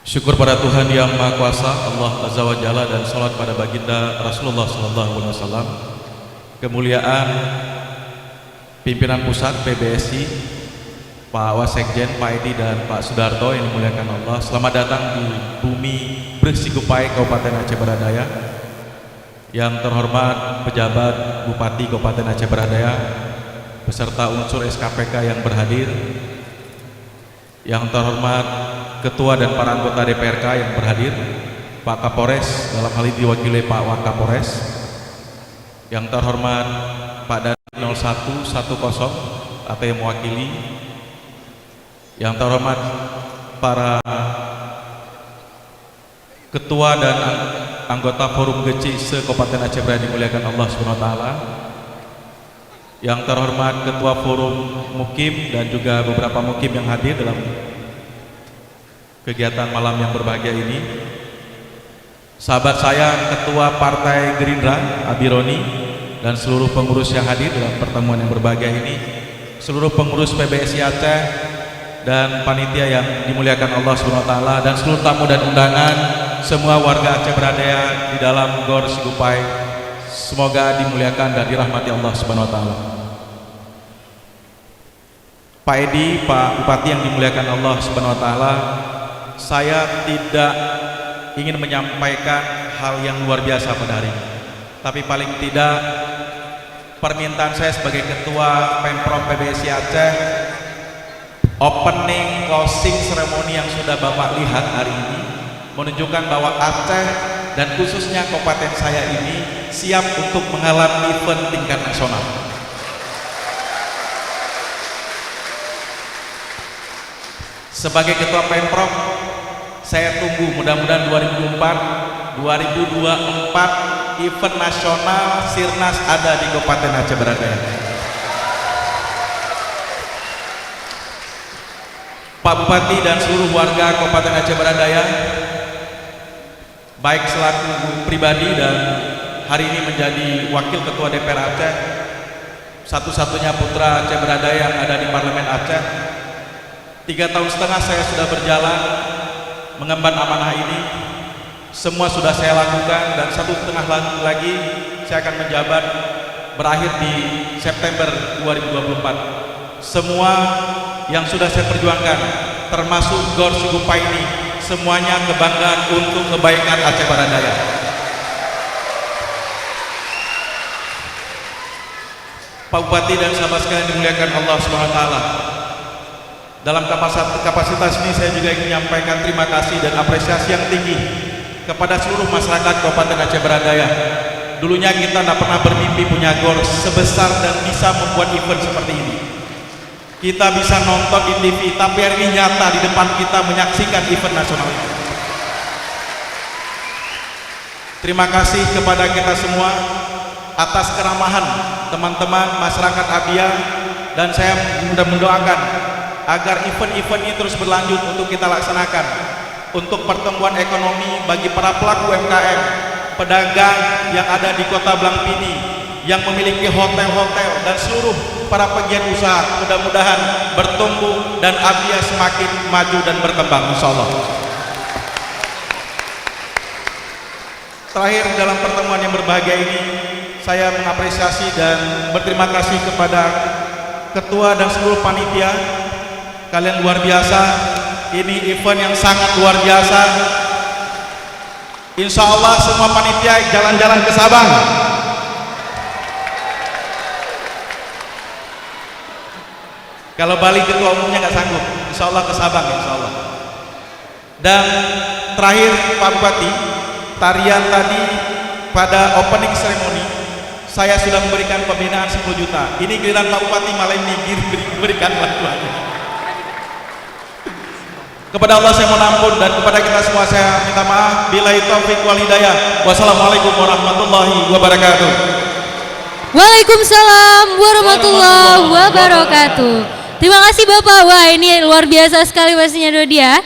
Syukur pada Tuhan yang Maha Kuasa, Allah Azza wa Jalla, dan salat pada baginda Rasulullah sallallahu alaihi wasallam. Kemuliaan pimpinan pusat PBSI, Pak Wasekjen, Pak Edi, dan Pak Sudarto yang dimuliakan Allah. Selamat datang di bumi Bersikupai, Kabupaten Aceh Baradaya. Yang terhormat pejabat Bupati Kabupaten Aceh Baradaya beserta unsur SKPK yang berhadir. Yang terhormat Ketua dan para anggota DPRK yang berhadir, Pak Kapolres, dalam hal ini diwakili Pak Wakapolres. Yang terhormat Pak Dandim 0110 atau yang mewakili. Yang terhormat para Ketua dan anggota Forum GC se-Kabupaten Aceh Baradaya dimuliakan Allah SWT. Yang terhormat Ketua Forum Mukim dan juga beberapa Mukim yang hadir dalam kegiatan malam yang berbahagia ini. Sahabat saya Ketua Partai Gerindra Abironi dan seluruh pengurus yang hadir dalam pertemuan yang berbahagia ini, seluruh pengurus PBSI Aceh dan panitia yang dimuliakan Allah SWT, dan seluruh tamu dan undangan, semua warga Aceh Baradaya di dalam Gor Sikupai, semoga dimuliakan dan dirahmati Allah SWT. Pak Edi, Pak Bupati yang dimuliakan Allah SWT, saya tidak ingin menyampaikan hal yang luar biasa pada hari ini, tapi paling tidak permintaan saya sebagai Ketua Pemprov PBSI Aceh, opening closing ceremony yang sudah Bapak lihat hari ini menunjukkan bahwa Aceh dan khususnya kabupaten saya ini siap untuk mengalami event tingkat nasional. Sebagai Ketua Pemprov, saya tunggu mudah-mudahan 2024 event nasional Sirnas ada di Kabupaten Aceh Baradaya. Pak Bupati dan seluruh warga Kabupaten Aceh Baradaya, baik selaku pribadi dan hari ini menjadi Wakil Ketua DPR Aceh, satu-satunya putra Aceh Baradaya yang ada di Parlemen Aceh. 3,5 tahun saya sudah berjalan mengemban amanah ini. Semua sudah saya lakukan dan 1,5 tahun lagi saya akan menjabat, berakhir di September 2024. Semua yang sudah saya perjuangkan termasuk Gor Sikupai ini semuanya kebanggaan untuk kebaikan Aceh Baradaya. Pak Bupati dan sahabat sekalian dimuliakan Allah SWT, dalam kapasitas ini saya juga ingin menyampaikan terima kasih dan apresiasi yang tinggi kepada seluruh masyarakat Kabupaten Aceh Baradaya. Dulunya kita tidak pernah bermimpi punya gor sebesar dan bisa membuat event seperti ini. Kita bisa nonton di TV, tapi hari ini nyata di depan kita menyaksikan event nasional ini. Terima kasih kepada kita semua atas keramahan teman-teman masyarakat Abia, dan saya mudah mendoakan agar event-event ini terus berlanjut untuk kita laksanakan untuk pertumbuhan ekonomi bagi para pelaku UMKM, pedagang yang ada di Kota Blangpini, yang memiliki hotel-hotel, dan seluruh para pegiat usaha. Mudah-mudahan bertumbuh dan Abia semakin maju dan berkembang, insyaallah. Terakhir, dalam pertemuan yang berbahagia ini, saya mengapresiasi dan berterima kasih kepada Ketua dan seluruh panitia. Kalian luar biasa, ini event yang sangat luar biasa. Insya Allah semua panitia jalan-jalan ke Sabang. Kalau Bali ketua umumnya nggak sanggup, insya Allah ke Sabang, insya Allah. Dan terakhir Pak Bupati, tarian tadi pada opening ceremony saya sudah memberikan pembinaan 10 juta. Ini giliran Pak Bupati malah ini berikan bantuan. Kepada Allah saya mohon ampun, dan kepada kita semua saya minta maaf. Billahi taufiq wal hidayah. Wassalamualaikum warahmatullahi wabarakatuh. Waalaikumsalam warahmatullahi wabarakatuh. Terima kasih Bapak. Wah, ini luar biasa sekali pastinya Dodi ya.